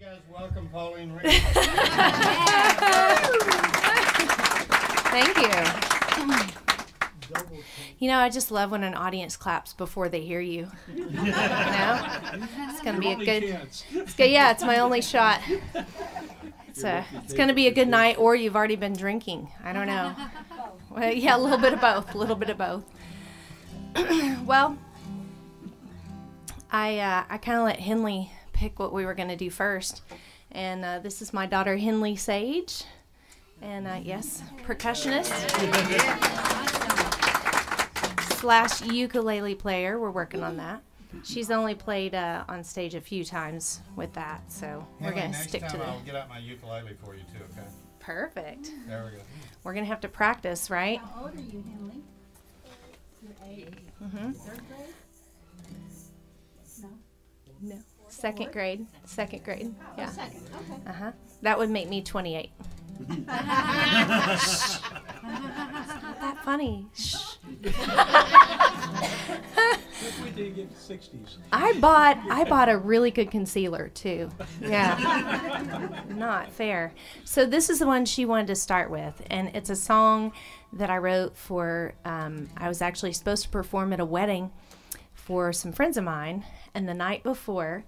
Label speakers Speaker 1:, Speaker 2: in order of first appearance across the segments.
Speaker 1: guys welcome Pauline Reese.
Speaker 2: Thank you. You know, I just love when an audience claps before they hear you. You know, it's gonna be a good. It's my only shot. It's gonna be a good night, or you've already been drinking. I don't know. Well, yeah, a little bit of both. A little bit of both. Well, I kind of let Henli pick what we were going to do first, and this is my daughter Henli Sage, and yes, percussionist / ukulele player. We're working on that. She's only played on stage a few times with that, so we're going to stick to that.
Speaker 1: I'll get out my ukulele for you too. Okay.
Speaker 2: Perfect.
Speaker 1: There we go.
Speaker 2: We're going to have to practice, right?
Speaker 3: How old are you, Henli? You're 8.
Speaker 2: Mm-hmm.
Speaker 3: 3rd grade?
Speaker 2: No. Second grade. Second grade. Yeah.
Speaker 3: Second. Okay.
Speaker 2: Uh-huh. That would make me 28. It's not that funny. Shh.
Speaker 4: We did get 60s.
Speaker 2: I bought a really good concealer too. Yeah. Not fair. So this is the one she wanted to start with, and it's a song that I wrote for I was actually supposed to perform at a wedding for some friends of mine, and the night before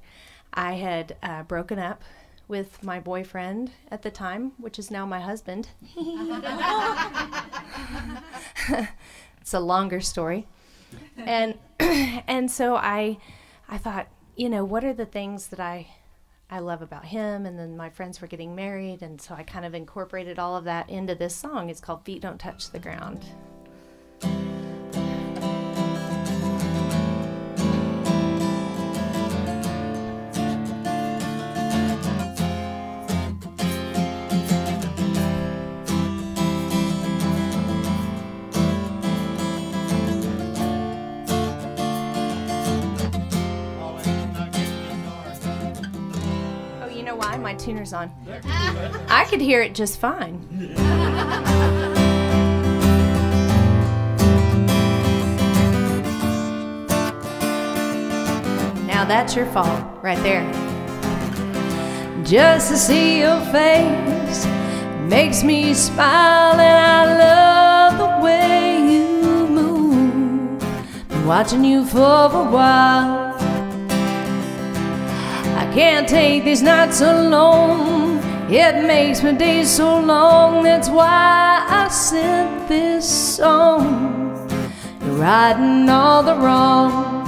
Speaker 2: I had broken up with my boyfriend at the time, which is now my husband. It's a longer story. And so I thought, you know, what are the things that I love about him? And then my friends were getting married, and so I kind of incorporated all of that into this song. It's called Feet Don't Touch the Ground. My tuner's on. I could hear it just fine. Now that's your fault right there. Just to see your face makes me smile, and I love the way you move. Been watching you for a while. Can't take these nights alone. It makes my days so long. That's why I sent this song. You're righting all the wrong.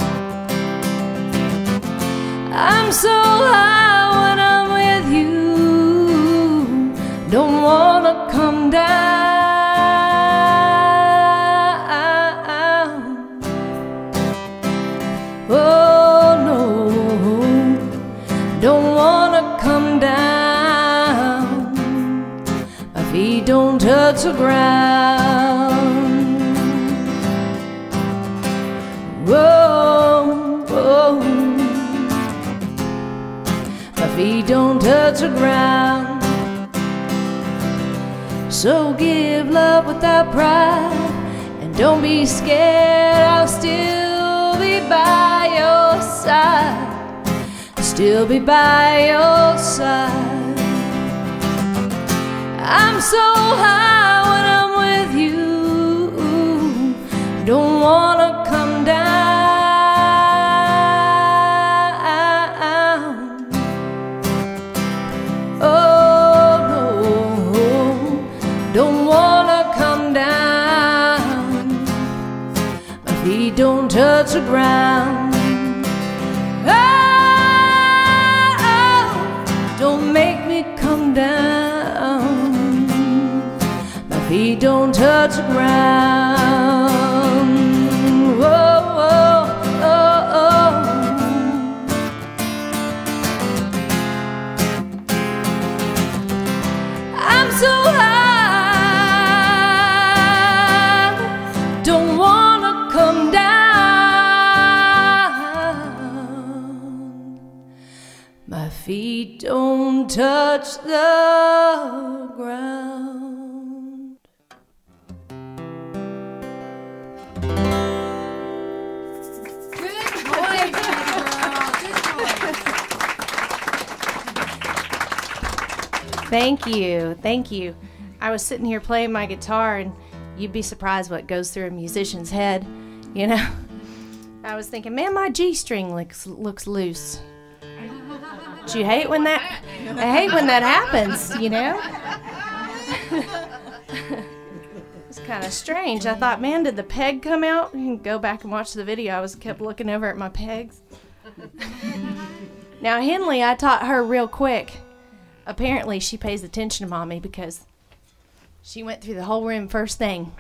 Speaker 2: I'm so high when I'm with you. Don't wanna come down. Oh no. Don't wanna come down. My feet don't touch the ground. Whoa, whoa. My feet don't touch the ground. So give love without pride, and don't be scared. I'll still be by your side. Still be by your side. I'm so high when I'm with you. Don't wanna come down. Oh no, don't wanna come down. My feet don't touch the ground. Don't make me come down. My feet don't touch the ground. Whoa, whoa, oh, oh. I'm so high, don't wanna come down. My feet don't touch the ground.
Speaker 3: Good boy, girl. Good boy.
Speaker 2: Thank you. Thank you. I was sitting here playing my guitar, and you'd be surprised what goes through a musician's head, you know? I was thinking, man, my G string looks loose. Do you hate when that? I hate when that happens, you know? It's kind of strange. I thought, man, did the peg come out? You can go back and watch the video. I kept looking over at my pegs. Now, Henli, I taught her real quick. Apparently, she pays attention to Mommy because she went through the whole room first thing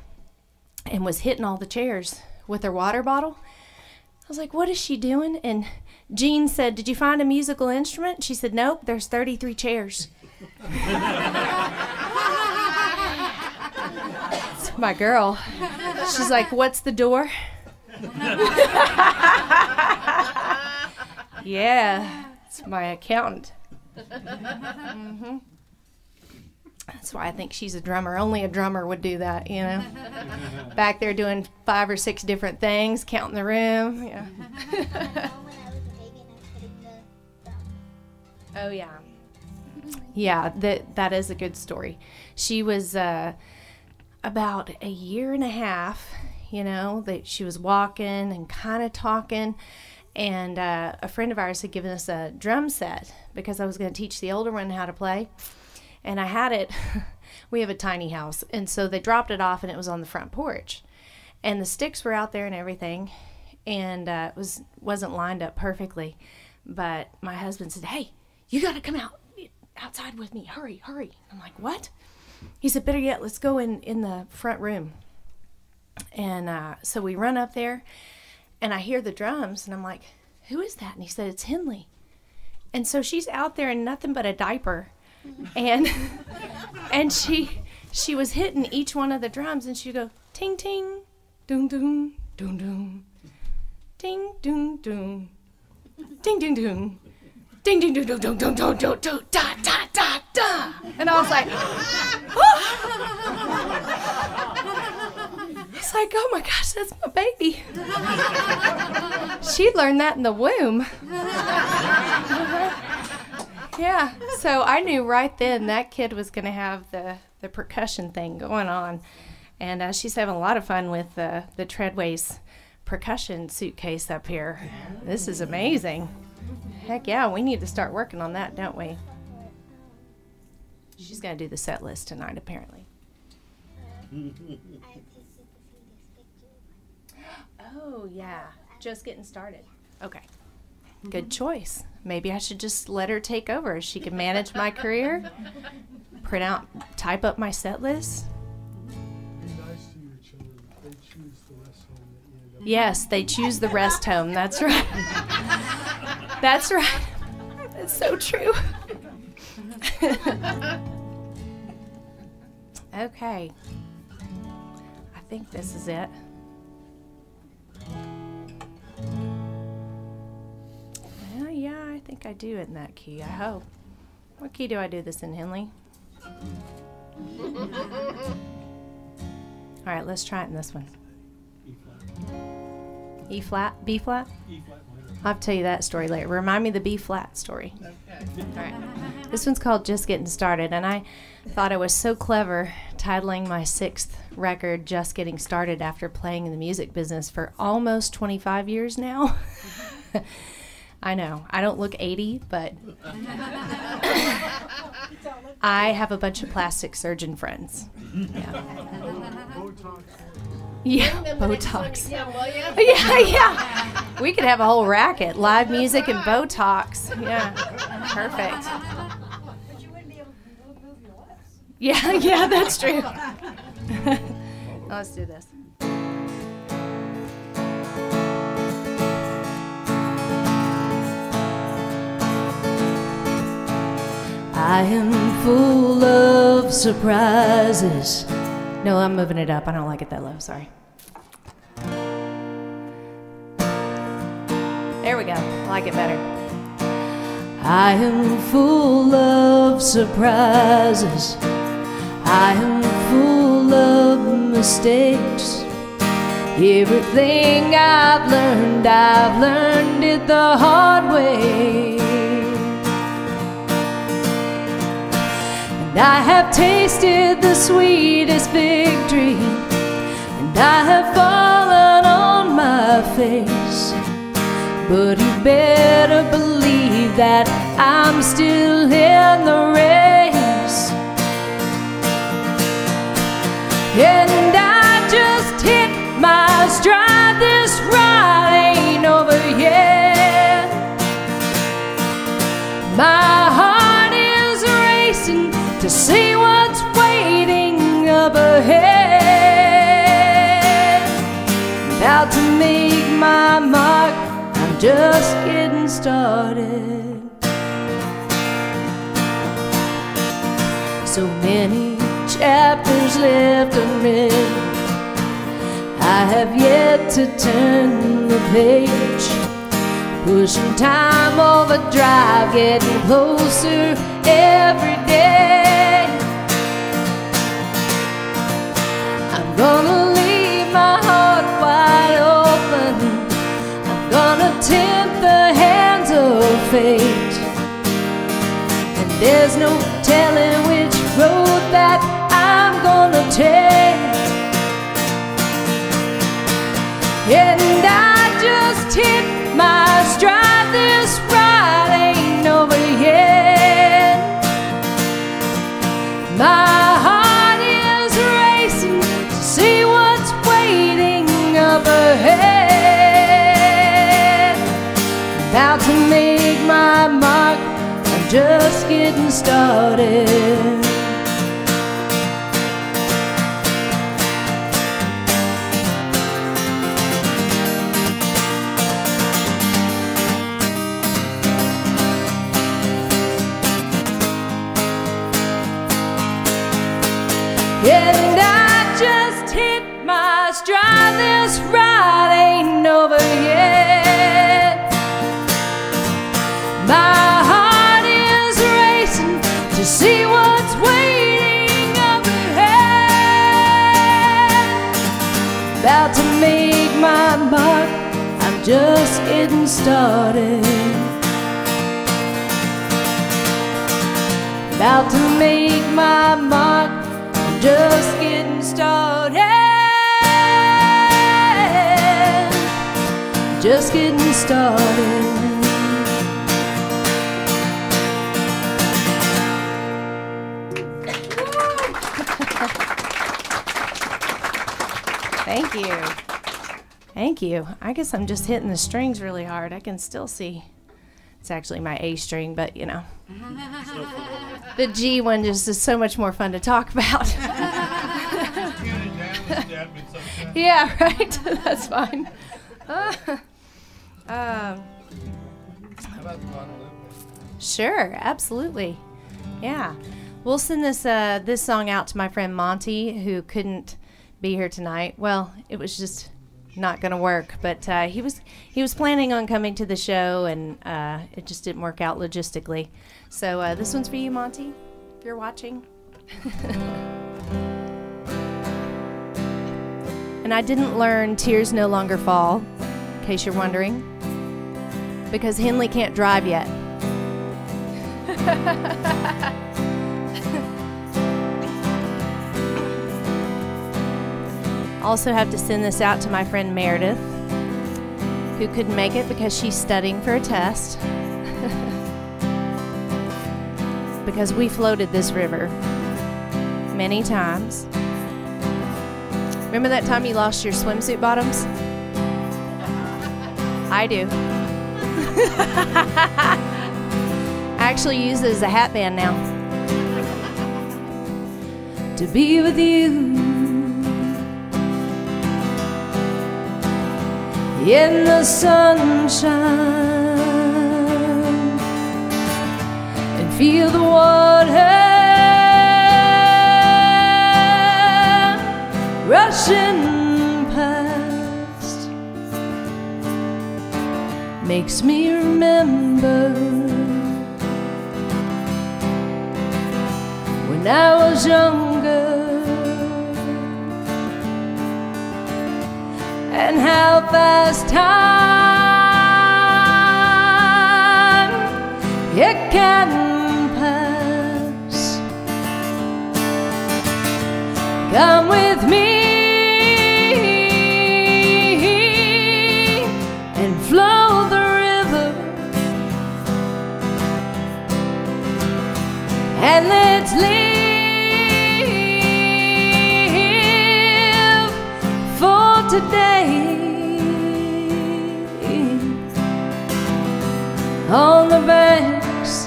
Speaker 2: and was hitting all the chairs with her water bottle. I was like, what is she doing? And Jean said, did you find a musical instrument? She said, nope, there's 33 chairs. It's my girl. She's like, what's the door? Yeah, it's my accountant. Mm-hmm. That's why I think she's a drummer. Only a drummer would do that, you know. Back there doing 5 or 6 different things, counting the room. Yeah. Oh yeah. Yeah, that is a good story. She was about a year and a half, you know, that she was walking and kind of talking. And a friend of ours had given us a drum set because I was going to teach the older one how to play. And I had it, we have a tiny house, and so they dropped it off and it was on the front porch. And the sticks were out there and everything, and it wasn't lined up perfectly. But my husband said, hey, you got to come outside with me, hurry, hurry. I'm like, what? He said, better yet, let's go in the front room. And so we run up there, and I hear the drums, and I'm like, who is that? And he said, it's Henli. And so she's out there in nothing but a diaper. And she was hitting each one of the drums, and she'd go ting ting, doom doom, doom doom, ting doom doom, ding ding doom, ding ding doom doom doom doom doom doom doom da da da da. And I was like, oh. It's like, oh my gosh, that's my baby. She learned that in the womb. Yeah, so I knew right then that kid was going to have the percussion thing going on. And she's having a lot of fun with the Treadway's percussion suitcase up here. This is amazing. Heck yeah, we need to start working on that, don't we? She's going to do the set list tonight, apparently. Oh, yeah, just getting started. Okay. Good choice. Maybe I should just let her take over. She can manage my career, type up my set list.
Speaker 4: Be nice to your children. They choose the rest home that you end up.
Speaker 2: Yes, they choose the rest home. That's right. That's right. That's so true. Okay. I think this is it. Yeah, I think I do it in that key, I hope. What key do I do this in, Henli? All right, let's try it in this one. E flat, B flat?
Speaker 4: E flat minor.
Speaker 2: I'll have to tell you that story later. Remind me the B flat story. Okay. All right. This one's called Just Getting Started, and I thought I was so clever titling my 6th record Just Getting Started after playing in the music business for almost 25 years now. I know, I don't look 80, but I have a bunch of plastic surgeon friends. Yeah.
Speaker 4: Botox.
Speaker 2: Yeah, Botox. Yeah. We could have a whole racket, live music and Botox. Yeah, perfect.
Speaker 3: But you wouldn't be able to move your lips.
Speaker 2: Yeah, that's true. Let's do this. I am full of surprises. No, I'm moving it up. I don't like it that low. Sorry. There we go. I like it better. I am full of surprises. I am full of mistakes. Everything I've learned it the hard way.
Speaker 5: I have tasted the sweetest victory, and I have fallen on my face. But you better believe that I'm still in the race. And I just hit my stride, this ride ain't over yet. My heart is racing to see what's waiting up ahead. About to make my mark, I'm just getting started. So many chapters left unread, I have yet to turn the page. Pushing time overdrive, getting closer every day. I'm gonna leave my heart wide open. I'm gonna tempt the hands of fate. And there's no telling which road that I'm gonna take. And I just hit my stride, this ride ain't over yet. My heart is racing to see what's waiting up ahead. About to make my mark, I'm just getting started. And I just hit my stride, this ride ain't over yet. My heart is racing to see what's waiting up ahead. About to make my mark, I'm just getting started. About to make my mark, just getting started. Just getting started.
Speaker 2: Thank you. Thank you. I guess I'm just hitting the strings really hard. I can still see. It's actually my A string, but you know. The G one just is so much more fun to talk about. Yeah, right? That's fine. Sure, absolutely. Yeah. We'll send this song out to my friend Monty, who couldn't be here tonight. Well, it was just not going to work, but he was planning on coming to the show, and it just didn't work out logistically. So this one's for you, Monty, if you're watching. And I didn't learn Tears No Longer Fall, in case you're wondering, because Henli can't drive yet. Also have to send this out to my friend Meredith, who couldn't make it because she's studying for a test. Because we floated this river many times. Remember that time you lost your swimsuit bottoms? I do. I actually use it as a hat band now. To be with you in the sunshine and feel the water rushing past, makes me remember when I was younger and how fast time it can pass.
Speaker 5: Come with me and flow the river, and let's live for today on the banks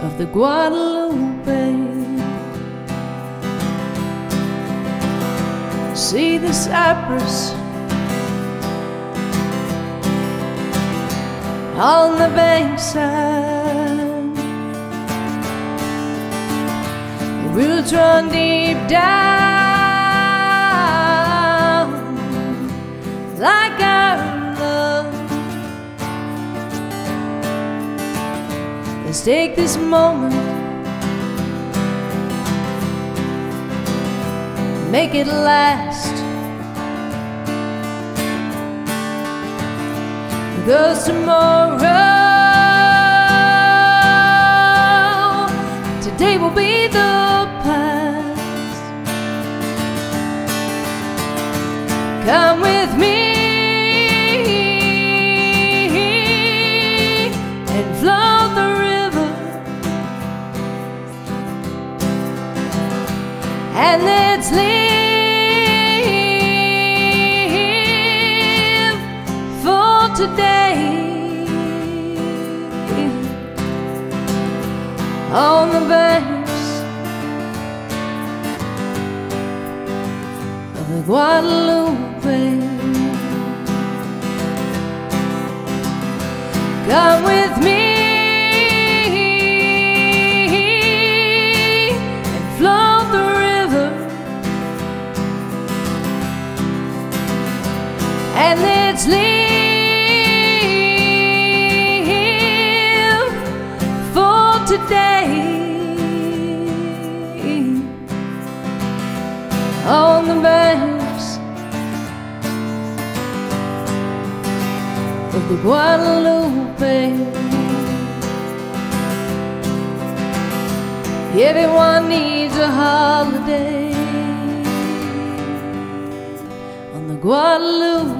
Speaker 5: of the Guadalupe. See the cypress on the bankside, the roots run deep down like our love. Let's take this moment, make it last, because tomorrow, today will be the past. Come with me and flow the river, and let's live for today on the banks of the Guadalupe. Come with me and flow the river, and let's live for today on the banks of the Guadalupe. Everyone needs a holiday on the Guadalupe.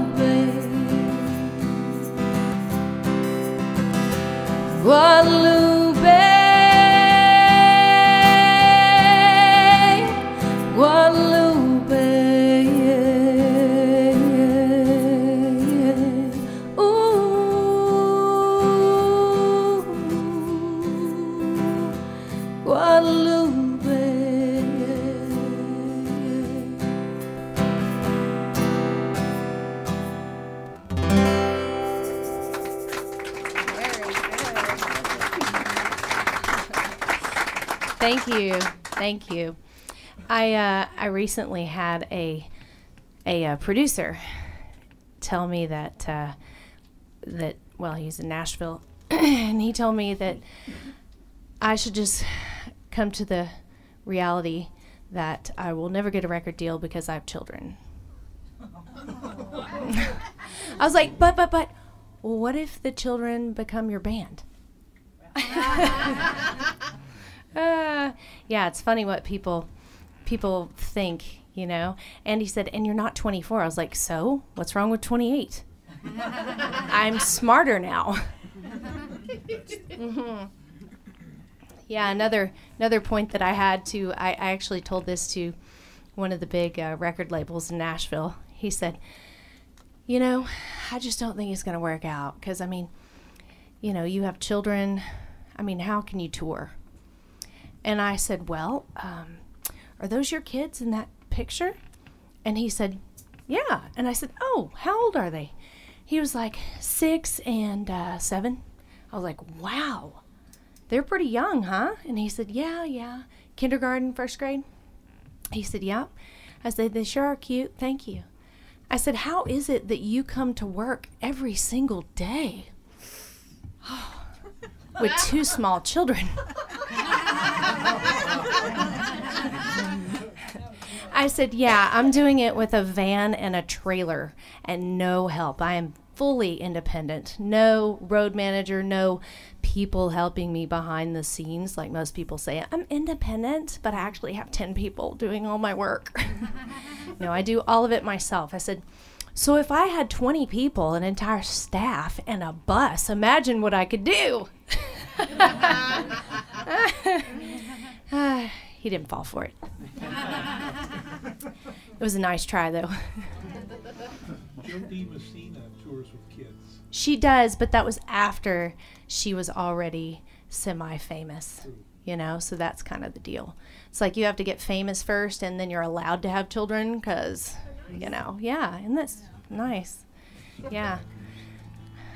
Speaker 5: Guadalupe, Guadalupe, yeah, yeah. Ooh, Guadalupe, yeah.
Speaker 2: Thank you. Thank you. I recently had a producer tell me that well, he's in Nashville, and he told me that I should just come to the reality that I will never get a record deal because I have children. I was like, but, what if the children become your band? Yeah, it's funny what people think, you know. And he said, and you're not 24. I was like, so what's wrong with 28? I'm smarter now. Mm-hmm. Yeah, another point that I had to, I actually told this to one of the big record labels in Nashville. He said, you know, I just don't think it's going to work out because, I mean, you know, you have children. I mean, how can you tour? And I said, well, are those your kids in that picture? And he said, yeah. And I said, oh, how old are they? He was like 6 and 7. I was like, wow, they're pretty young, huh? And he said, yeah. Kindergarten, first grade? He said, yeah. I said, they sure are cute, thank you. I said, how is it that you come to work every single day with 2 small children? I said, yeah, I'm doing it with a van and a trailer and no help. I am fully independent. No road manager, no people helping me behind the scenes. Like most people say, I'm independent, but I actually have 10 people doing all my work. No, I do all of it myself. I said, so if I had 20 people, an entire staff, and a bus, imagine what I could do. He didn't fall for it. It was a nice try, though.
Speaker 4: Jody Messina tours with kids.
Speaker 2: She does, but that was after she was already semi-famous, you know, so that's kind of the deal. It's like you have to get famous first, and then you're allowed to have children because, you know, yeah, and that's nice. Yeah.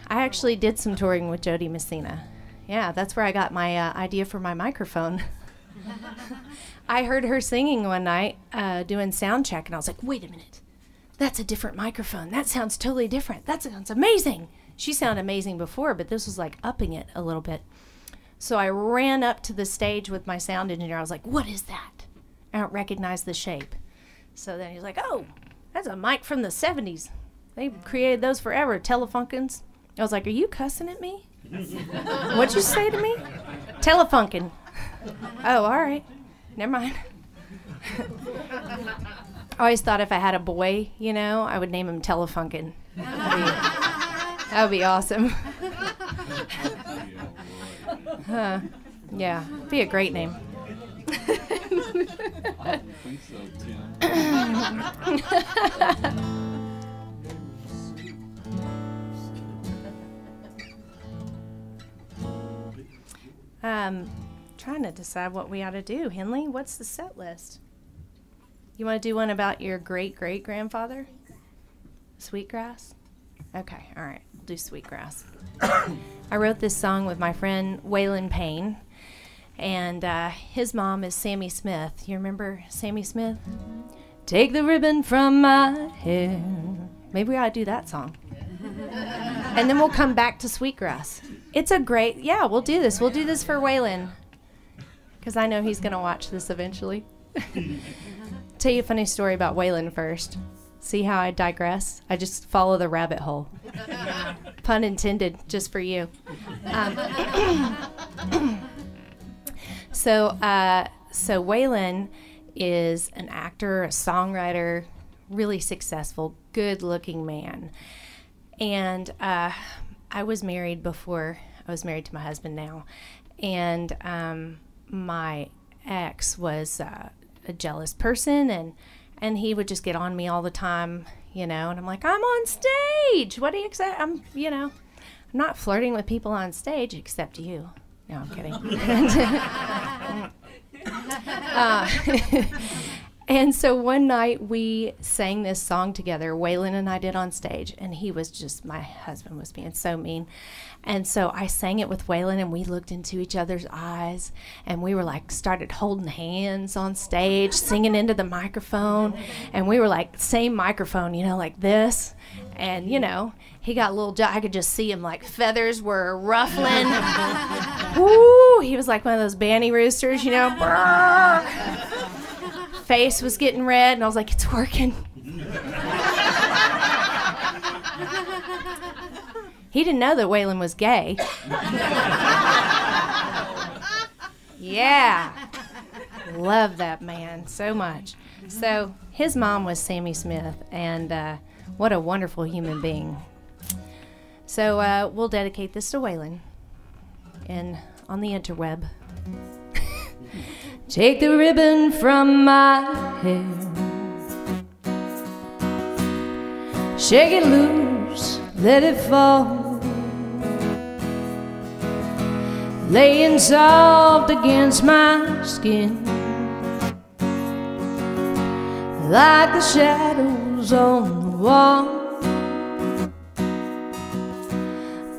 Speaker 2: I actually did some touring with Jody Messina. Yeah, that's where I got my idea for my microphone. I heard her singing one night doing sound check, and I was like, wait a minute. That's a different microphone. That sounds totally different. That sounds amazing. She sounded amazing before, but this was like upping it a little bit. So I ran up to the stage with my sound engineer. I was like, what is that? I don't recognize the shape. So then he's like, oh, that's a mic from the 70s. They created those forever, Telefunkins. I was like, are you cussing at me? What'd you say to me? Telefunkin. Oh, all right. Never mind. I always thought if I had a boy, you know, I would name him Telefunkin. That would be awesome. Yeah, be a great name.
Speaker 6: I don't think so, Tim.
Speaker 2: Trying to decide what we ought to do. Henley, what's the set list? You want to do one about your great-great-grandfather? Sweetgrass? Okay, all right. We'll do Sweetgrass. I wrote this song with my friend Waylon Payne, and his mom is Sammy Smith. You remember Sammy Smith? Take the ribbon from my hair. Maybe we ought to do that song. And then we'll come back to Sweetgrass. It's a great, yeah, we'll do this. We'll do this for Waylon, because I know he's going to watch this eventually. Tell you a funny story about Waylon first. See how I digress? I just follow the rabbit hole. Pun intended, just for you. So Waylon is an actor, a songwriter, really successful, good-looking man. And I was married before. I was married to my husband now. And my ex was a jealous person, and he would just get on me all the time, you know. And I'm like, I'm on stage. What do you expect? I'm not flirting with people on stage except you. No, I'm kidding. And so one night we sang this song together, Waylon and I did on stage, and he was just, my husband was being so mean. And so I sang it with Waylon, and we looked into each other's eyes, and we were like, started holding hands on stage, singing into the microphone, and we were like, same microphone, you know, like this. And, you know, he got a little, I could just see him, like feathers were ruffling. Woo! He was like one of those banty roosters, you know. Face was getting red, and I was like, it's working. He didn't know that Waylon was gay. Yeah. Love that man so much. So his mom was Sammy Smith, and what a wonderful human being. So we'll dedicate this to Waylon and on the interweb. Take the ribbon from my hair, shake it loose, let it fall, laying soft against my skin, like the shadows on the wall.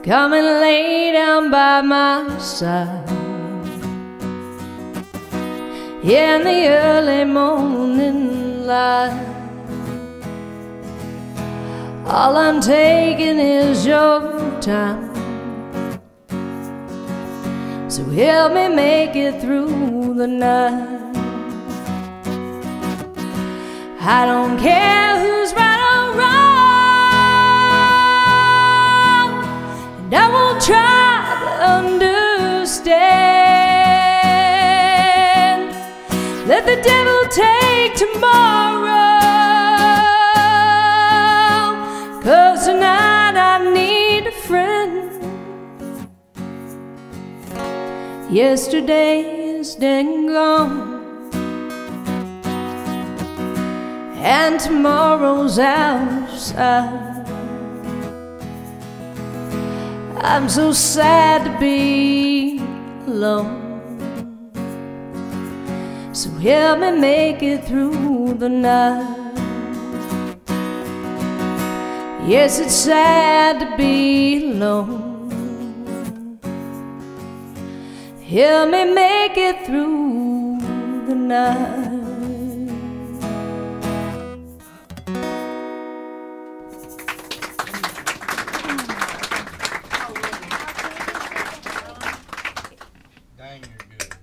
Speaker 2: Come and lay down by my side in the early morning light. All I'm taking is your time, so help me make it through the night. I don't care who's right or
Speaker 5: tomorrow, 'cause tonight I need a friend. Yesterday is dead and gone, and tomorrow's outside. I'm so sad to be alone, so help me make it through the night. Yes, it's sad to be alone. Help me make it through the night.
Speaker 1: Dang, you're good.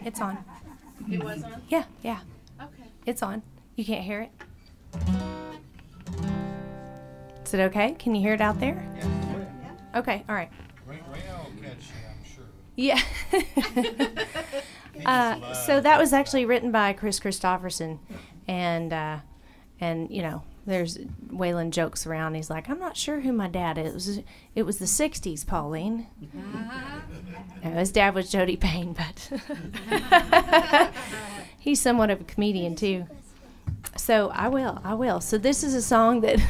Speaker 2: It's on.
Speaker 7: It was on?
Speaker 2: Yeah, yeah.
Speaker 7: Okay.
Speaker 2: It's on. You can't hear it? Is it okay? Can you hear it out there?
Speaker 1: Yeah.
Speaker 2: Okay, all right.
Speaker 1: Reno will catch you, I'm sure.
Speaker 2: Yeah. So that was actually written by Chris Christopherson, and you know, there's Waylon jokes around. He's like, I'm not sure who my dad is. It was the '60s, Pauline. No, his dad was Jody Payne, but he's somewhat of a comedian too. So I will. So this is a song that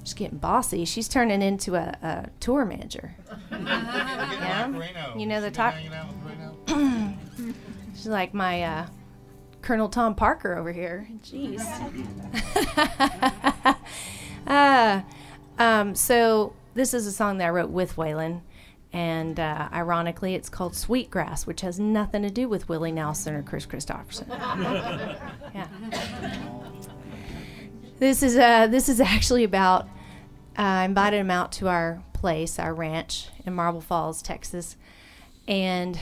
Speaker 2: she's getting bossy. She's turning into a tour manager.
Speaker 1: Yeah. Like Reno.
Speaker 2: You know the
Speaker 1: She been
Speaker 2: talk.
Speaker 1: hanging out with Reno?
Speaker 2: She's like my Colonel Tom Parker over here. Jeez. So this is a song that I wrote with Waylon, and ironically, it's called Sweetgrass, which has nothing to do with Willie Nelson or Chris Christopherson. Yeah. This is actually about. I invited him out to our place, our ranch in Marble Falls, Texas, and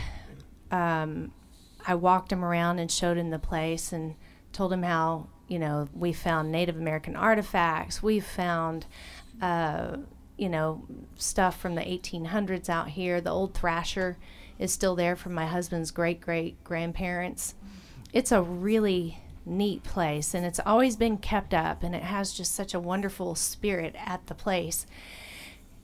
Speaker 2: I walked him around and showed him the place and told him how, you know, we found Native American artifacts. We've found, you know, stuff from the 1800s out here. The old thrasher is still there from my husband's great-great-grandparents. It's a really neat place, and it's always been kept up, and it has just such a wonderful spirit at the place.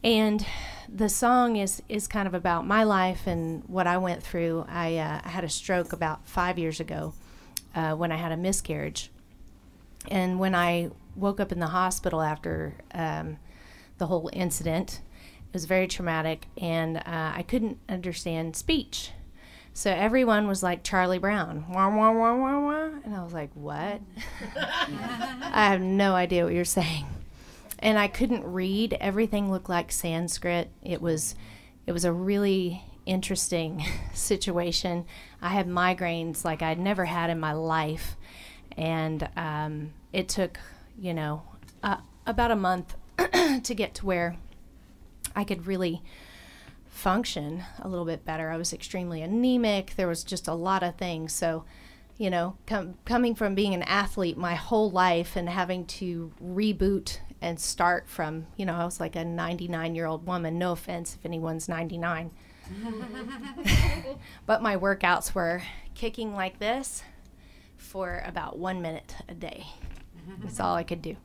Speaker 2: And the song is kind of about my life and what I went through. I had a stroke about 5 years ago when I had a miscarriage. And when I woke up in the hospital after the whole incident, it was very traumatic, and I couldn't understand speech. So everyone was like Charlie Brown, wah, wah, wah, wah, wah. And I was like, what? I have no idea what you're saying. And I couldn't read. Everything looked like Sanskrit. It was a really interesting situation. I had migraines like I'd never had in my life. And it took, you know, about a month to get to where I could really function a little bit better. I was extremely anemic. There was just a lot of things. So, you know, coming from being an athlete my whole life and having to reboot and start from, you know, I was like a 99-year-old woman. No offense if anyone's 99. But my workouts were kicking like this for about 1 minute a day. That's all I could do.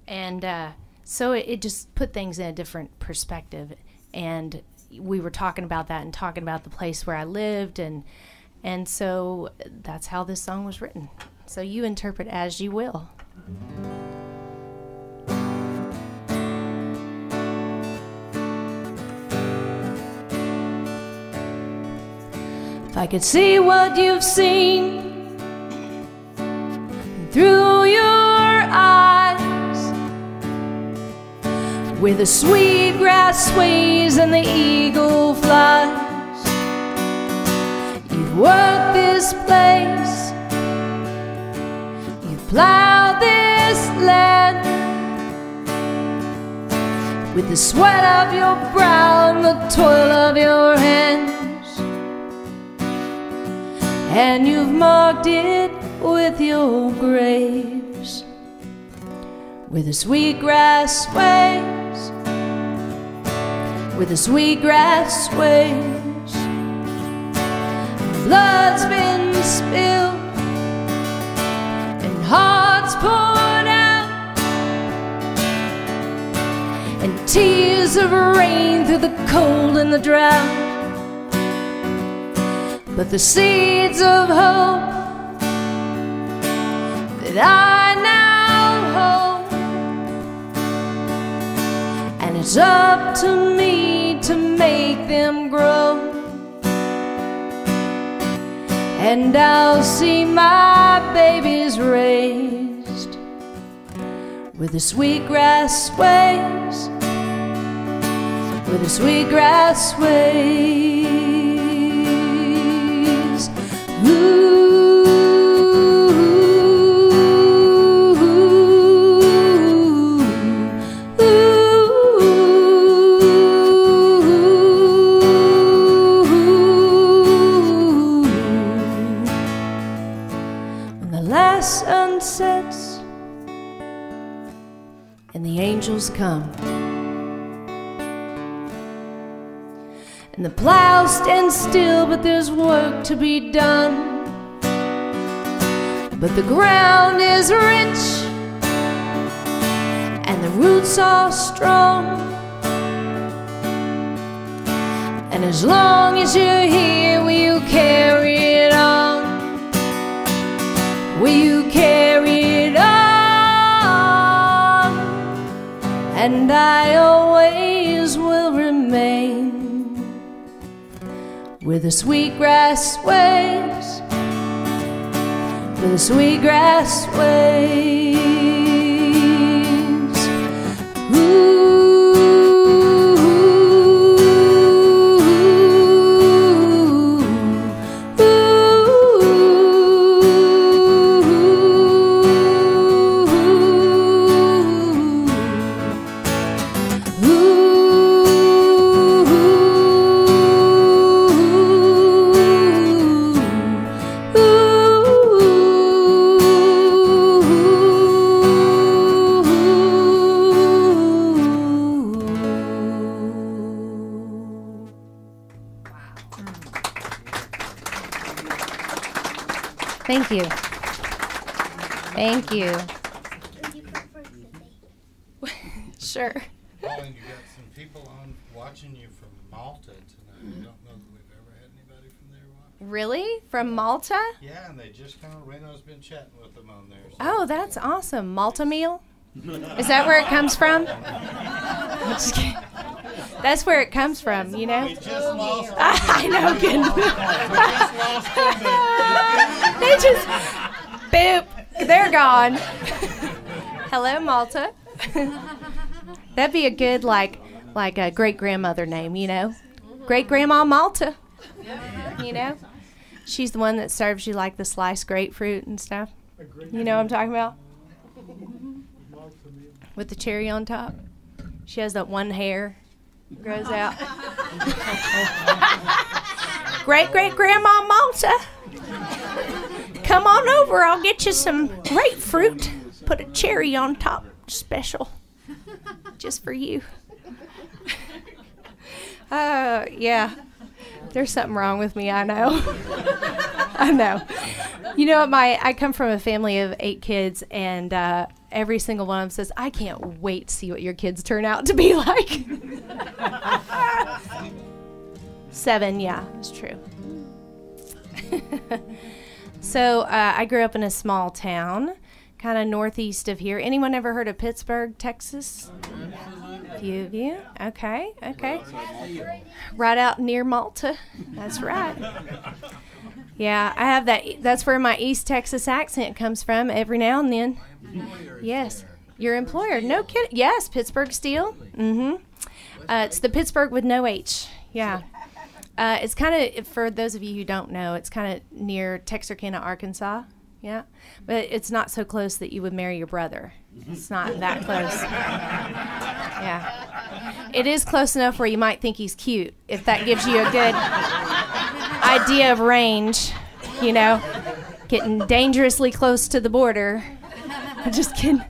Speaker 2: And so it just put things in a different perspective. And we were talking about that and talking about the place where I lived. And so that's how this song was written. So you interpret as you will. If I could see what you've seen through your eyes, where the sweet grass sways and the eagle flies, you've worked this place, you've plowed this land, with the sweat of your brow and the toil of your hands. And you've marked it with your graves, where the sweet grass sways, where the sweet grass sways. Blood's been spilled and
Speaker 5: hearts poured out, and tears of rain through the cold and the drought. But the seeds of hope that I now hold, and it's up to me to make them grow. And I'll see my babies raised where the sweet grass sways, where the sweet grass sways. Ooh. Sun sets and the angels come, and the plow stands still, but there's work to be done. But the ground is rich and the roots are strong, and as long as you're here, will you carry it on? Will you carry it on? And I always will remain where the sweet grass sways, where the sweet grass sways. Ooh. Thank you. Thank you. Sure.
Speaker 1: Pauline, you got some people on watching you from Malta tonight. I don't know that we've ever had anybody from there watching.
Speaker 2: Really? From Malta?
Speaker 1: Yeah, and they just kind of, Reno's been chatting with them on there. So.
Speaker 2: Oh, that's awesome. Malta meal? Is that where it comes from? I'm just kidding. That's where it comes from, you know?
Speaker 1: We just lost
Speaker 2: I know, kidding. They just, boop, they're gone. Hello, Malta. That'd be a good, like a great-grandmother name, you know? Great-grandma Malta, you know? She's the one that serves you, like, the sliced grapefruit and stuff. You know what I'm talking about? With the cherry on top. She has that one hair grows out. Great-great-grandma Malta. Come on over, I'll get you some grapefruit. Put a cherry on top, special. Just for you. Yeah. There's something wrong with me, I know. I know. You know, I come from a family of 8 kids, and every single one of them says, I can't wait to see what your kids turn out to be like. 7, yeah, it's true. So I grew up in a small town, kind of northeast of here. Anyone ever heard of Pittsburgh, Texas? A few of you? Okay, okay. Right out near Malta. That's right. Yeah, I have that. That's where my East Texas accent comes from every now and then. Yes. Your employer. No kidding. Yes, Pittsburgh Steel. Mm-hmm. It's the Pittsburgh with no H. Yeah. It's kind of, for those of you who don't know, it's kind of near Texarkana, Arkansas. Yeah. But it's not so close that you would marry your brother. It's not that close. Yeah. It is close enough where you might think he's cute, if that gives you a good idea of range, you know, getting dangerously close to the border. I'm just kidding.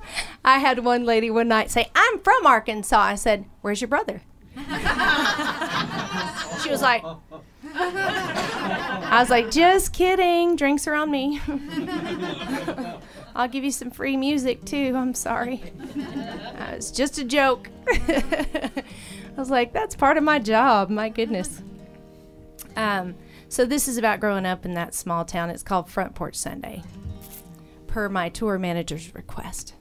Speaker 2: I had one lady one night say, I'm from Arkansas. I said, where's your brother? She was like, I was like, just kidding. Drinks are on me. I'll give you some free music too. I'm sorry. It's just a joke. I was like, that's part of my job. My goodness. So this is about growing up in that small town. It's called Front Porch Sunday, per my tour manager's request.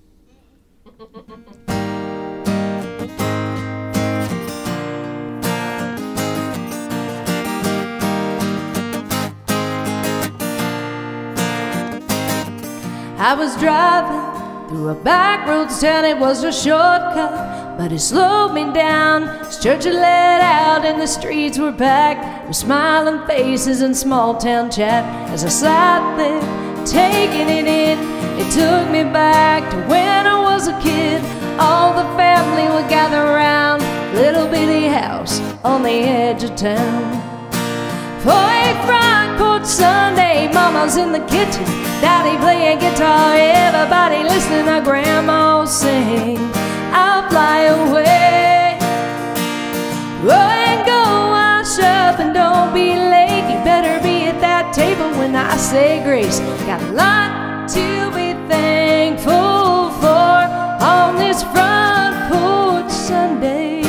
Speaker 5: I was driving through a back roads town. It was a shortcut, but it slowed me down. As church had let out and the streets were packed with smiling faces and small town chat. As I sat there taking it in, it took me back to when I was a kid. All the family would gather around little bitty house on the edge of town. For a front porch Sunday, Mama's in the kitchen, Daddy playing guitar, everybody listening to Grandma sing. I'll fly away, oh, and go wash up and don't be late. You better be at that table when I say grace. Got a lot to be thankful for on this front porch Sunday.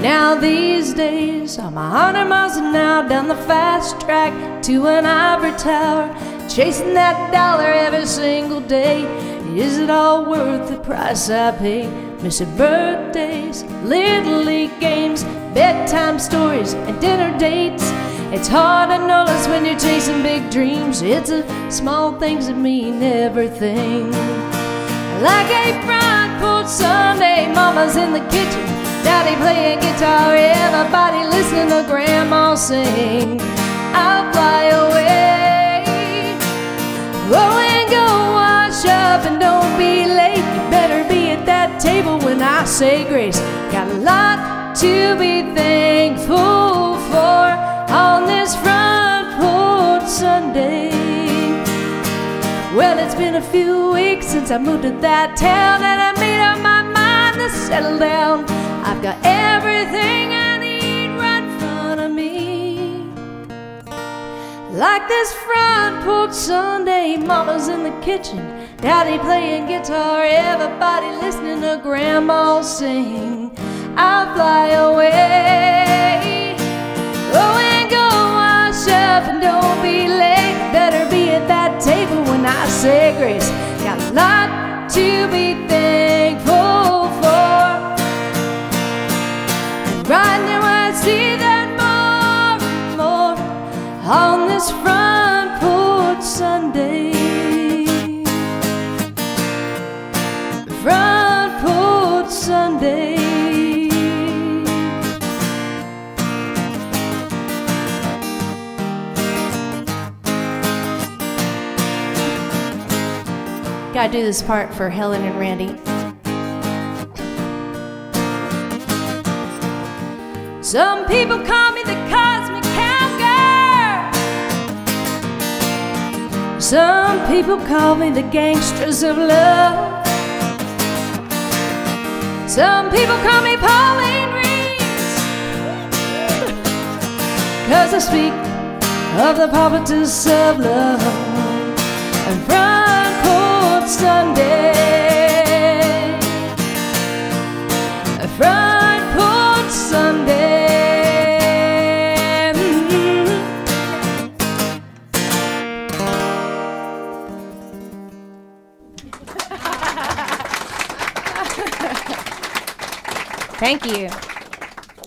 Speaker 5: Now these days I'm 100 miles an hour down the fast track to an ivory tower, chasing that dollar every single day. Is it all worth the price I pay? Missing birthdays, little league games, bedtime stories and dinner dates. It's hard to notice when you're chasing big dreams. It's the small things that mean everything. Like a front porch Sunday, Mama's in the kitchen, Daddy playing guitar, everybody listening to Grandma sing. I'll fly away, oh, and go wash up and don't be late. You better be at that table when I say grace. Got a lot to be thankful for on this front porch Sunday. Well, it's been a few weeks since I moved to that town, and I made up my mind to settle down. I've got everything I need right in front of me. Like this front porch Sunday, Mama's in the kitchen, Daddy playing guitar, everybody listening to Grandma sing. I'll fly away, oh, and go wash up and don't be late. Better be at that table when I say grace. Got a lot to be thankful for. Right now I see that more and more on this front porch Sunday. Front porch Sunday.
Speaker 2: Gotta do this part for Helen and Randy.
Speaker 5: Some people call me the cosmic cowgirl. Some people call me the gangsters of love. Some people call me Pauline Reese, 'cause I speak of the politics of love. And front porch Sunday, front porch Sunday.
Speaker 2: Thank you.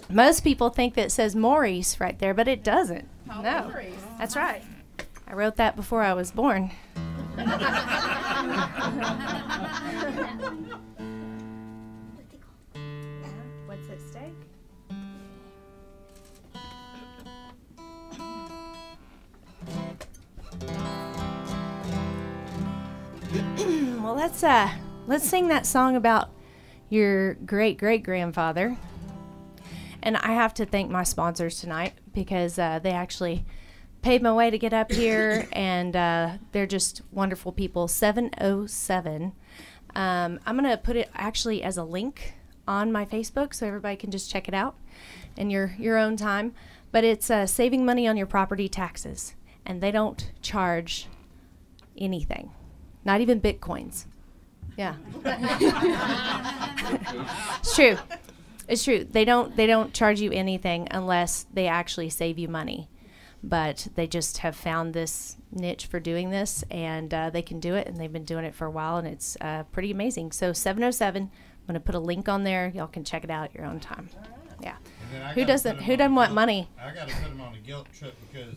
Speaker 2: Most people think that it says Maurice right there, but it doesn't. No, that's right. I wrote that before I was born. What's at stake? Well, let's sing that song about your great-great-grandfather. And I have to thank my sponsors tonight because they actually paid my way to get up here, and they're just wonderful people. 707. I'm going to put it actually as a link on my Facebook so everybody can just check it out in your own time. But it's saving money on your property taxes. and they don't charge anything, not even Bitcoins. Yeah. It's true. It's true. They don't charge you anything unless they actually save you money. But they just have found this niche for doing this, and they can do it, and they've been doing it for a while, and it's pretty amazing. So 707, I'm going to put a link on there. Y'all can check it out at your own time. Yeah. Who doesn't want money?
Speaker 1: I got to put them on a guilt trip because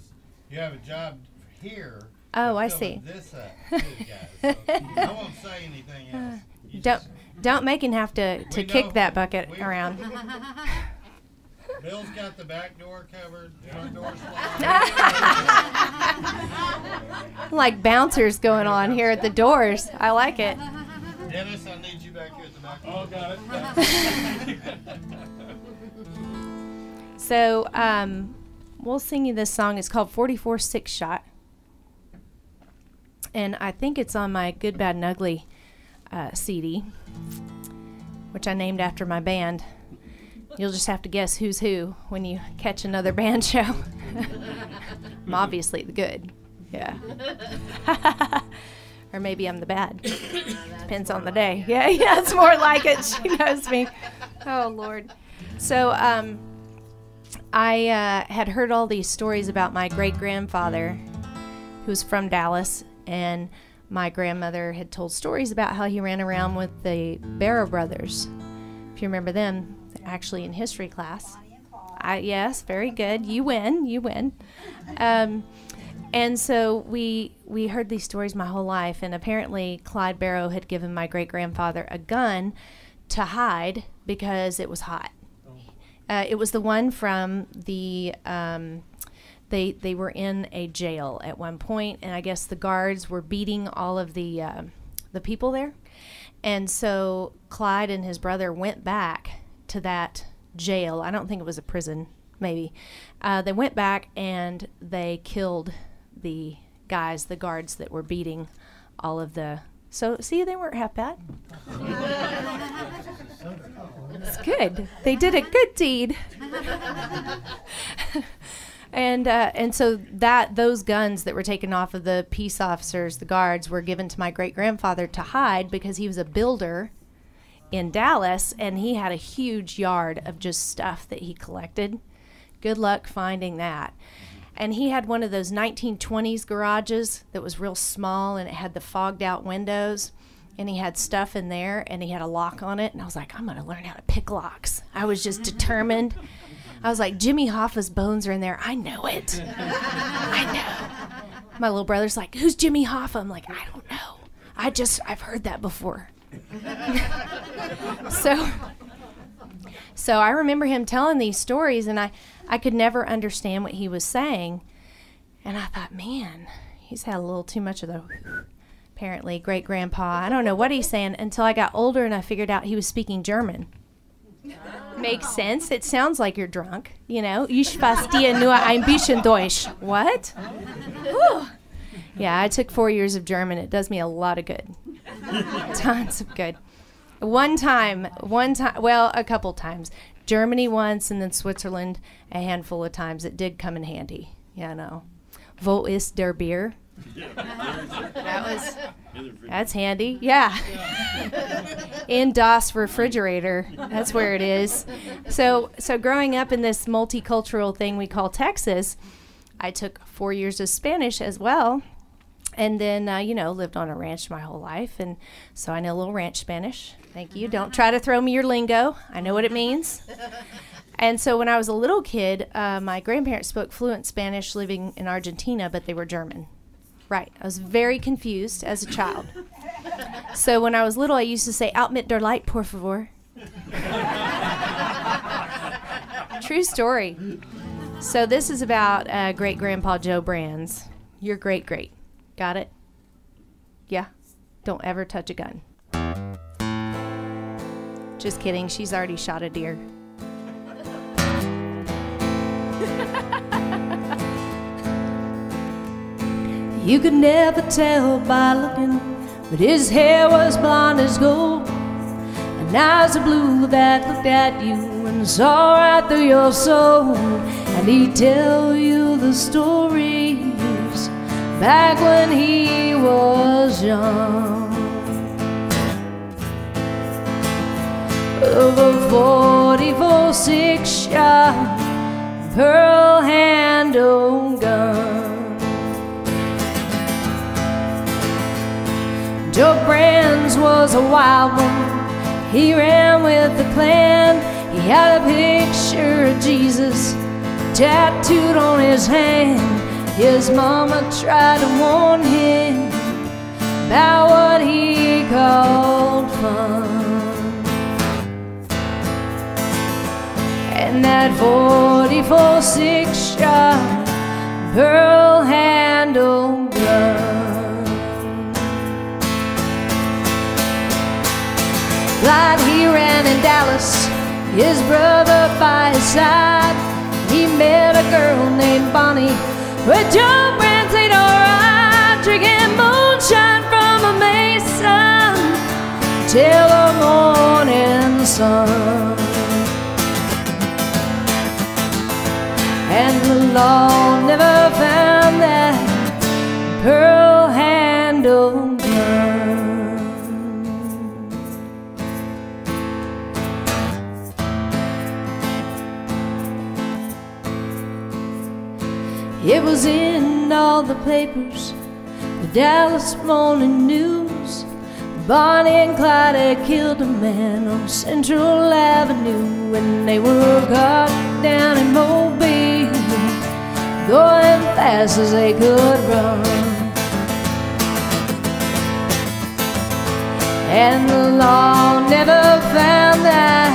Speaker 1: you have a job here.
Speaker 2: Oh, I see.
Speaker 1: This up too, guys. So I won't say anything else.
Speaker 2: Don't make him have to kick that bucket around.
Speaker 1: Bill's got the back door covered, front door's locked.
Speaker 2: Like bouncers going on here at the doors. I like it.
Speaker 1: Dennis, I need you back here at the back. Oh, got it.
Speaker 2: So we'll sing you this song. It's called 44 Six Shot. And I think it's on my Good, Bad, and Ugly CD, which I named after my band. You'll just have to guess who's who when you catch another band show. I'm obviously the good. Yeah. Or maybe I'm the bad. Depends on the day. Yeah, it's more like it. She knows me. Oh, Lord. So I had heard all these stories about my great-grandfather, who was from Dallas, and my grandmother had told stories about how he ran around with the Barrow brothers. If you remember them, actually in history class. Yes, very good. You win. And so we heard these stories my whole life, and apparently Clyde Barrow had given my great-grandfather a gun to hide because it was hot. It was the one from the they were in a jail at one point, and I guess the guards were beating all of the people there. And so Clyde and his brother went back to that jail. I don't think it was a prison, maybe. They went back and they killed the guys, the guards that were beating all of the... So, see, they weren't half bad. It's good. They did a good deed. And so those guns that were taken off of the peace officers, the guards, were given to my great-grandfather to hide because he was a builder in Dallas, and he had a huge yard of just stuff that he collected. Good luck finding that. And he had one of those 1920s garages that was real small, and it had the fogged out windows, and he had stuff in there, and he had a lock on it, and I was like, I'm going to learn how to pick locks. I was just determined. I was like, Jimmy Hoffa's bones are in there. I know it. I know. My little brother's like, who's Jimmy Hoffa? I'm like, I don't know. I've heard that before. So I remember him telling these stories, and I could never understand what he was saying. And I thought, man, he's had a little too much of the, apparently, great-grandpa. I don't know what he's saying until I got older, and I figured out he was speaking German. Makes sense. It sounds like you're drunk. You know, ich verstehe nur ein bisschen Deutsch. What? Whew. Yeah, I took 4 years of German. It does me a lot of good. Tons of good. One time, well, a couple times. Germany once, and then Switzerland a handful of times. It did come in handy. Yeah, I know. Wo ist der Bier? That's handy. Yeah. In Das refrigerator. That's where it is. So growing up in this multicultural thing we call Texas, I took 4 years of Spanish as well. And then, lived on a ranch my whole life. And so I know a little ranch Spanish. Thank you. Don't try to throw me your lingo. I know what it means. And so when I was a little kid, my grandparents spoke fluent Spanish living in Argentina, but they were German. Right. I was very confused as a child. So when I was little, I used to say, "Out mit der Light, por favor." True story. So this is about great-grandpa Joe Brands. Your great-great. Got it? Yeah? Don't ever touch a gun. Just kidding. She's already shot a deer.
Speaker 5: You could never tell by looking, but his hair was blonde as gold, and eyes of blue that looked at you and saw right through your soul. And he'd tell you the stories back when he was young. Of a 44-6 shot pearl handle gun. Joe Brands was a wild one. He ran with the plan. He had a picture of Jesus tattooed on his hand. His mama tried to warn him about what he called fun. And that 44-6 shot pearl handle gun. Glad he ran in Dallas, his brother by his side. He met a girl named Bonnie, but Joe Brands ain't alright, drinking moonshine from a mason till the morning sun. And the law never found that pearl handle gun. It was in all the papers, the Dallas Morning News. Bonnie and Clyde had killed a man on Central Avenue when they were caught down in Mobile, going fast as they could run. And the law never found that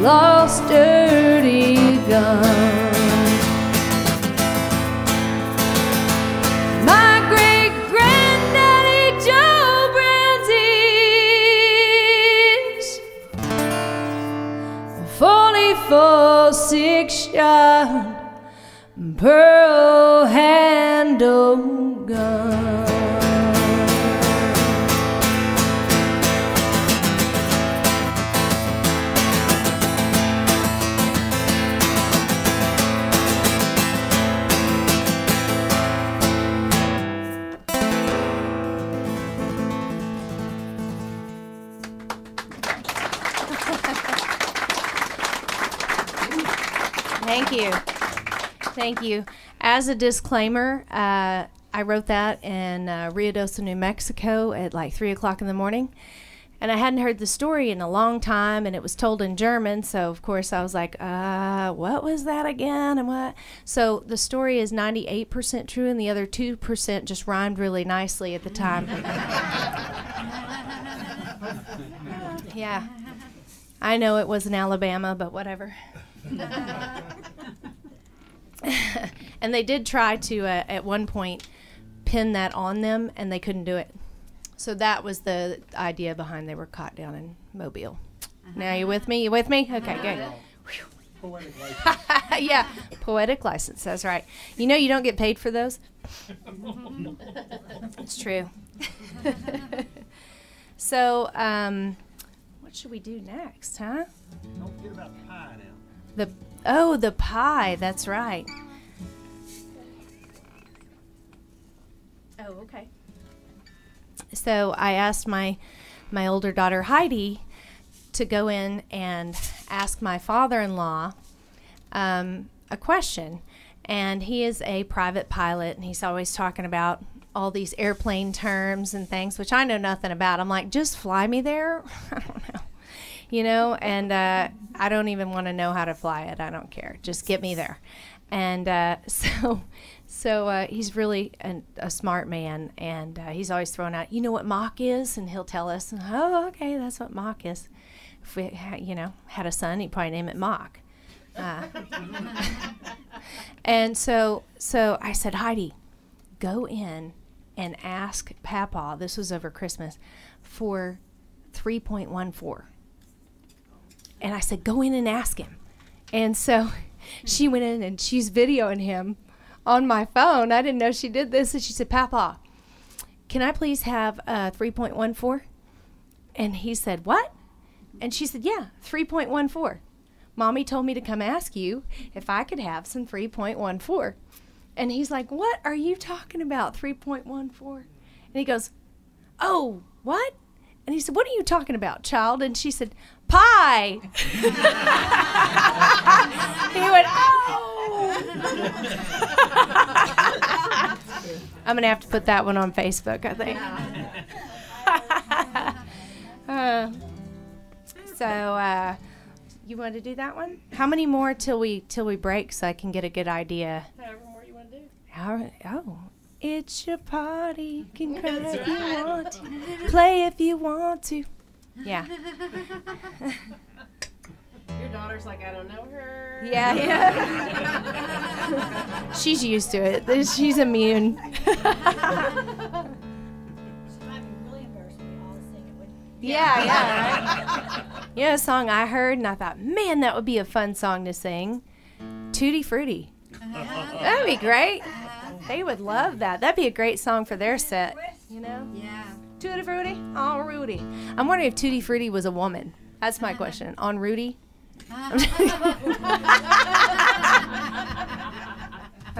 Speaker 5: lost dirty gun. My great-granddaddy Joe Brands is 44-6 shot pearl handle gun.
Speaker 2: Thank you. Thank you. As a disclaimer, I wrote that in Ruidoso, New Mexico at like 3 o'clock in the morning. And I hadn't heard the story in a long time, and it was told in German. So, of course, I was like, what was that again? And what? So the story is 98% true, and the other 2% just rhymed really nicely at the time. Yeah. I know it was in Alabama, but whatever. And they did try to, at one point, pin that on them, and they couldn't do it. So that was the idea behind they were caught down in Mobile. Now you with me? You with me? Okay, good.
Speaker 4: Poetic license.
Speaker 2: Yeah, poetic license. That's right. You know you don't get paid for those? It's true. So, what should we do next, huh?
Speaker 7: Don't forget about the pie now.
Speaker 2: The pie. That's right. Oh, okay. So I asked my older daughter Heidi to go in and ask my father-in-law a question, and he is a private pilot, and he's always talking about all these airplane terms and things, which I know nothing about. I'm like, just fly me there. I don't know. You know, and I don't even want to know how to fly it. I don't care. Just get me there. And so he's really a smart man, and he's always throwing out, you know what Mach is? And he'll tell us, oh, okay, that's what Mach is. If we, had a son, he'd probably name it Mach. And so I said, Heidi, go in and ask Papa, this was over Christmas, for 3.14. And I said, go in and ask him. And so she went in and she's videoing him on my phone. I didn't know she did this. And she said, Papa, can I please have 3.14? And he said, what? And she said, yeah, 3.14. Mommy told me to come ask you if I could have some 3.14. And he's like, what are you talking about, 3.14? And he goes, oh, what? And he said, what are you talking about, child? And she said, pie. He went, oh. I'm going to have to put that one on Facebook, I think. So you want to do that one? How many more till we break so I can get a good idea?
Speaker 5: However more you want to do.
Speaker 2: Oh, it's your party. You can cry if you want to. Play if you want to. Yeah.
Speaker 5: Your daughter's like, I don't know her.
Speaker 2: Yeah. She's used to it. She's immune.
Speaker 3: She might be really embarrassed when we all sing it with you.
Speaker 2: Yeah, right? You know, a song I heard and I thought, man, that would be a fun song to sing. Tutti-Frutti. That'd be great. They would love that. That'd be a great song for their set. You know?
Speaker 3: Yeah.
Speaker 2: Tutti-Frutti? Oh, Rudy. I'm wondering if Tutti-Frutti was a woman. That's my question. On Rudy? I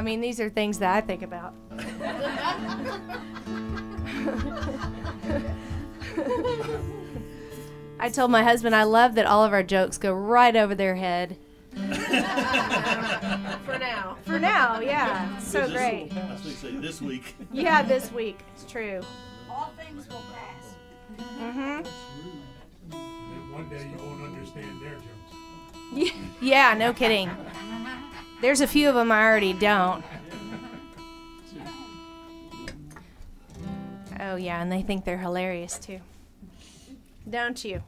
Speaker 2: mean, these are things that I think about. I told my husband I love that all of our jokes go right over their head.
Speaker 5: For now.
Speaker 2: For now, yeah. It's so great.
Speaker 6: I was going to say this week.
Speaker 2: Yeah, this week. It's true.
Speaker 3: All things will pass.
Speaker 2: Mm-hmm.
Speaker 4: And one day you won't understand their jokes.
Speaker 2: Yeah, no kidding. There's a few of them I already don't. Oh, yeah, and they think they're hilarious, too. Don't you?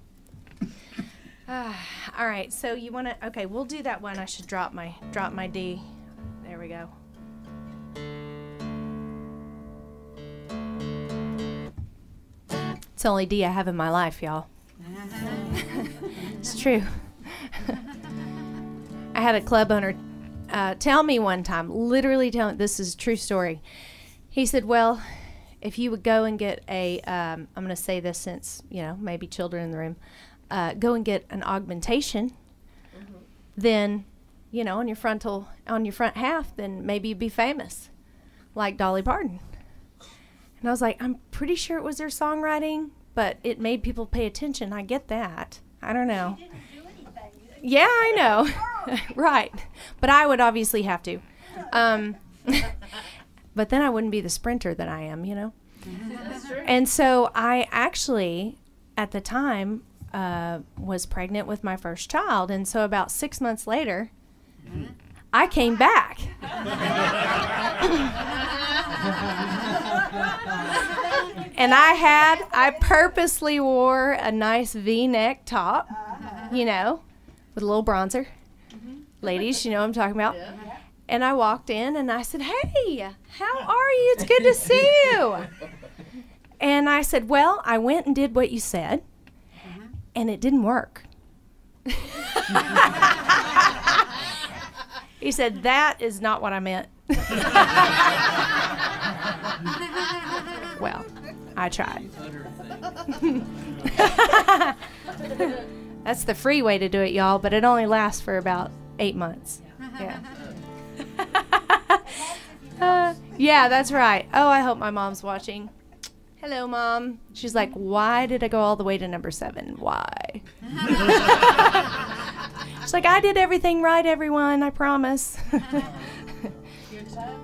Speaker 2: All right, so you want to... Okay, we'll do that one. I should drop my D. There we go. It's the only D I have in my life, y'all. It's true. I had a club owner tell me one time, literally tell me, this is a true story. He said, well, if you would go and get a, I'm going to say this since, you know, maybe children in the room, go and get an augmentation, then, you know, on your front half, then maybe you'd be famous, like Dolly Parton. And I was like, I'm pretty sure it was their songwriting, but it made people pay attention. I get that. I don't know.
Speaker 3: She didn't do anything.
Speaker 2: Yeah, I know. Right. But I would obviously have to. But then I wouldn't be the sprinter that I am, you know?
Speaker 5: That's true.
Speaker 2: And so I actually, at the time, was pregnant with my first child. And so about 6 months later, I came back. And I purposely wore a nice V-neck top, you know, with a little bronzer. Ladies, you know what I'm talking about.
Speaker 5: Yeah.
Speaker 2: And I walked in and I said, hey, how are you? It's good to see you. And I said, well, I went and did what you said, and it didn't work. He said, that is not what I meant. Well, I tried. That's the free way to do it, y'all, but it only lasts for about 8 months. Yeah. Yeah, that's right. Oh, I hope my mom's watching. Hello, Mom. She's like, why did I go all the way to number 7? Why? She's like, I did everything right, everyone. I promise.
Speaker 5: Your toe.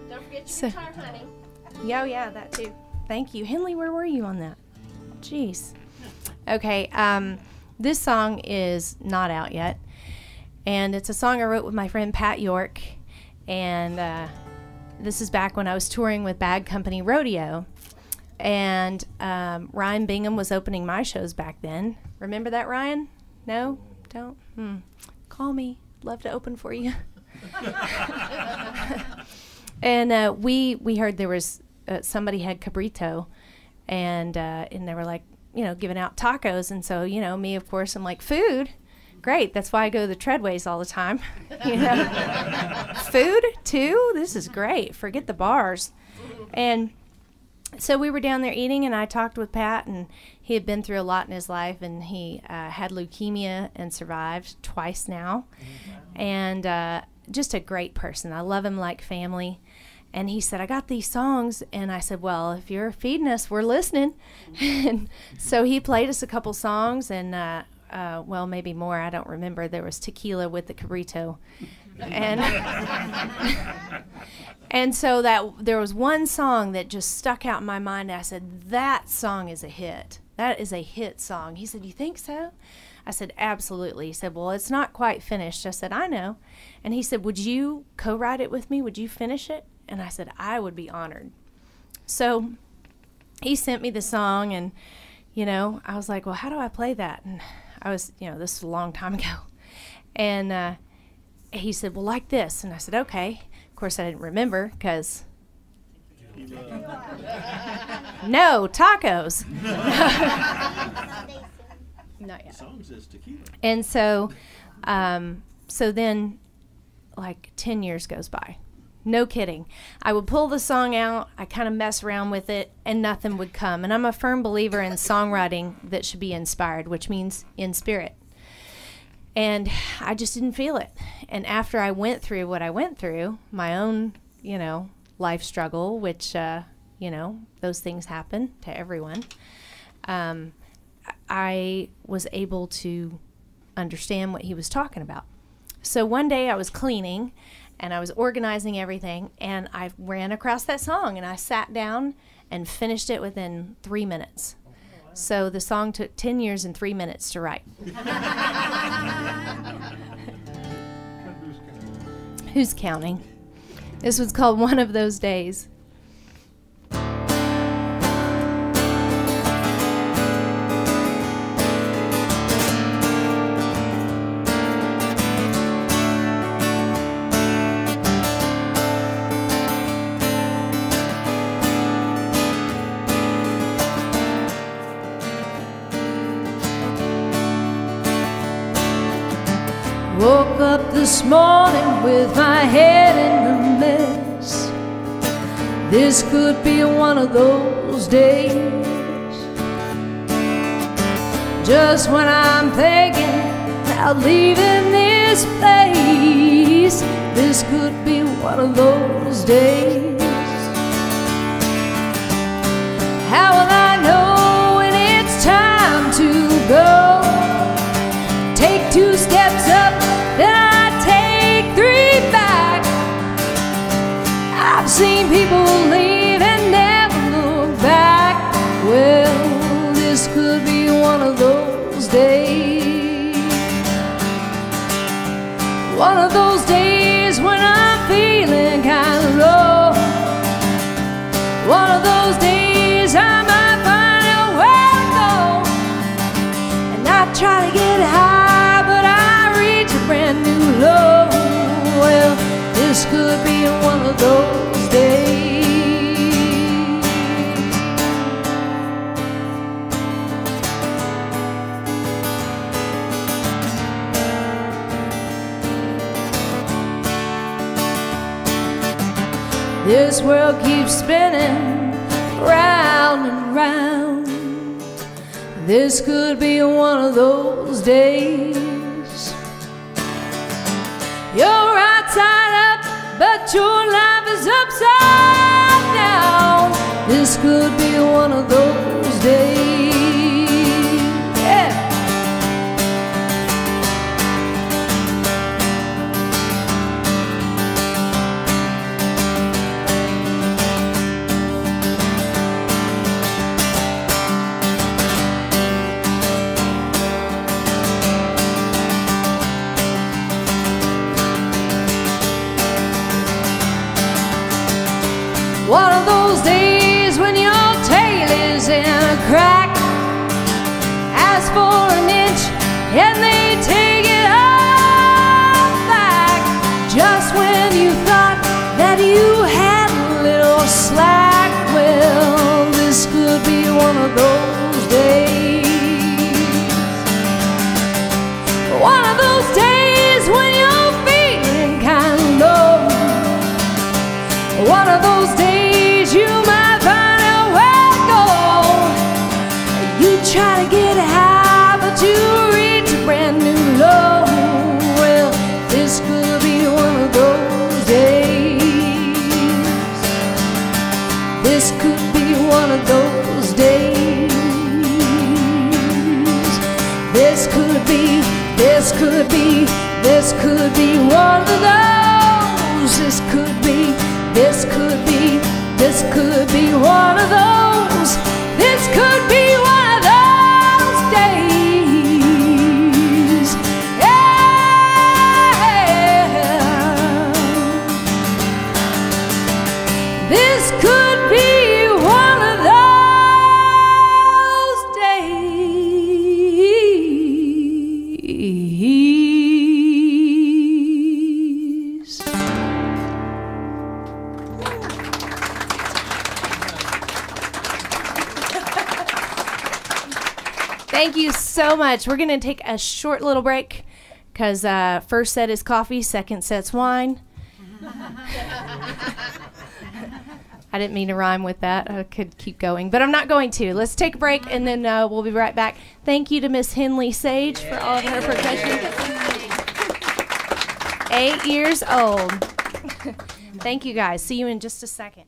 Speaker 5: Don't forget your guitar, honey.
Speaker 2: Yeah, that too. Thank you. Henley, where were you on that? Jeez. Okay, this song is not out yet. And it's a song I wrote with my friend Pat York. And this is back when I was touring with Bad Company Rodeo. And Ryan Bingham was opening my shows back then. Remember that, Ryan? No? Don't? Call me. Love to open for you. And we heard there was somebody had cabrito, and they were like, you know, giving out tacos. And so, you know, me, of course, I'm like, food? Great. That's why I go to the Treadways all the time. You know, food too? This is great. Forget the bars. And so we were down there eating, and I talked with Pat, and he had been through a lot in his life, and he had leukemia and survived twice now. And just a great person. I love him like family. And he said, I got these songs. And I said, well, if you're feeding us, we're listening. And so he played us a couple songs, and well, maybe more. I don't remember. There was Tequila with the Cabrito. And and so that there was one song that just stuck out in my mind. I said, that song is a hit. That is a hit song. He said, you think so? I said, absolutely. He said, well, it's not quite finished. I said, I know. And he said, would you co-write it with me? Would you finish it? And I said, I would be honored. So he sent me the song, and, you know, I was like, well, how do I play that? And I was, you know, this was a long time ago. And he said, well, like this. And I said, okay. Of course, I didn't remember because, no, tacos. Not yet.
Speaker 7: The song says tequila.
Speaker 2: And so, so then, like 10 years goes by. No kidding. I would pull the song out, I kind of mess around with it, and nothing would come. And I'm a firm believer in songwriting that should be inspired, which means in spirit. And I just didn't feel it. And after I went through what I went through, my own, you know, life struggle, which, you know, those things happen to everyone, I was able to understand what he was talking about. So one day I was cleaning, and I was organizing everything, and I ran across that song, and I sat down and finished it within 3 minutes. So the song took 10 years and 3 minutes to write. Who's counting? This was called One of Those Days.
Speaker 5: Woke up this morning with my head in a mess. This could be one of those days. Just when I'm thinking about leaving this place, this could be one of those days. How will I know when it's time to go? Take 2 steps up, then I take 3 back. I've seen people leave and never look back. Well, this could be one of those days. One of those days when I'm feeling kind of low. One of those days I might find out where to go. And I try to get high, but I reach a brand new low. Well, this could be one of those days. This world keeps spinning round and round. This could be one of those days. You're right side up, but your life is upside down. This could be one of those days. Yeah. One of those days when your tail is in a crack. Ask for an inch and they take it all back. Just when you thought that you had a little slack. Well, this could be one of those days. One of those days when you're feeling kind of low. One of those days you might find out where to go. You try to get high, but you reach a brand new low. Well, this could be one of those. could be one of those. This could be one of those. This could be one of those days. Yeah. This could be one of those days.
Speaker 2: Thank you so much. We're going to take a short little break because first set is coffee, second set's wine. I didn't mean to rhyme with that. I could keep going, but I'm not going to. Let's take a break, and then we'll be right back. Thank you to Miss Henli Sage for all of her percussion. 8 years old. Thank you, guys. See you in just a second.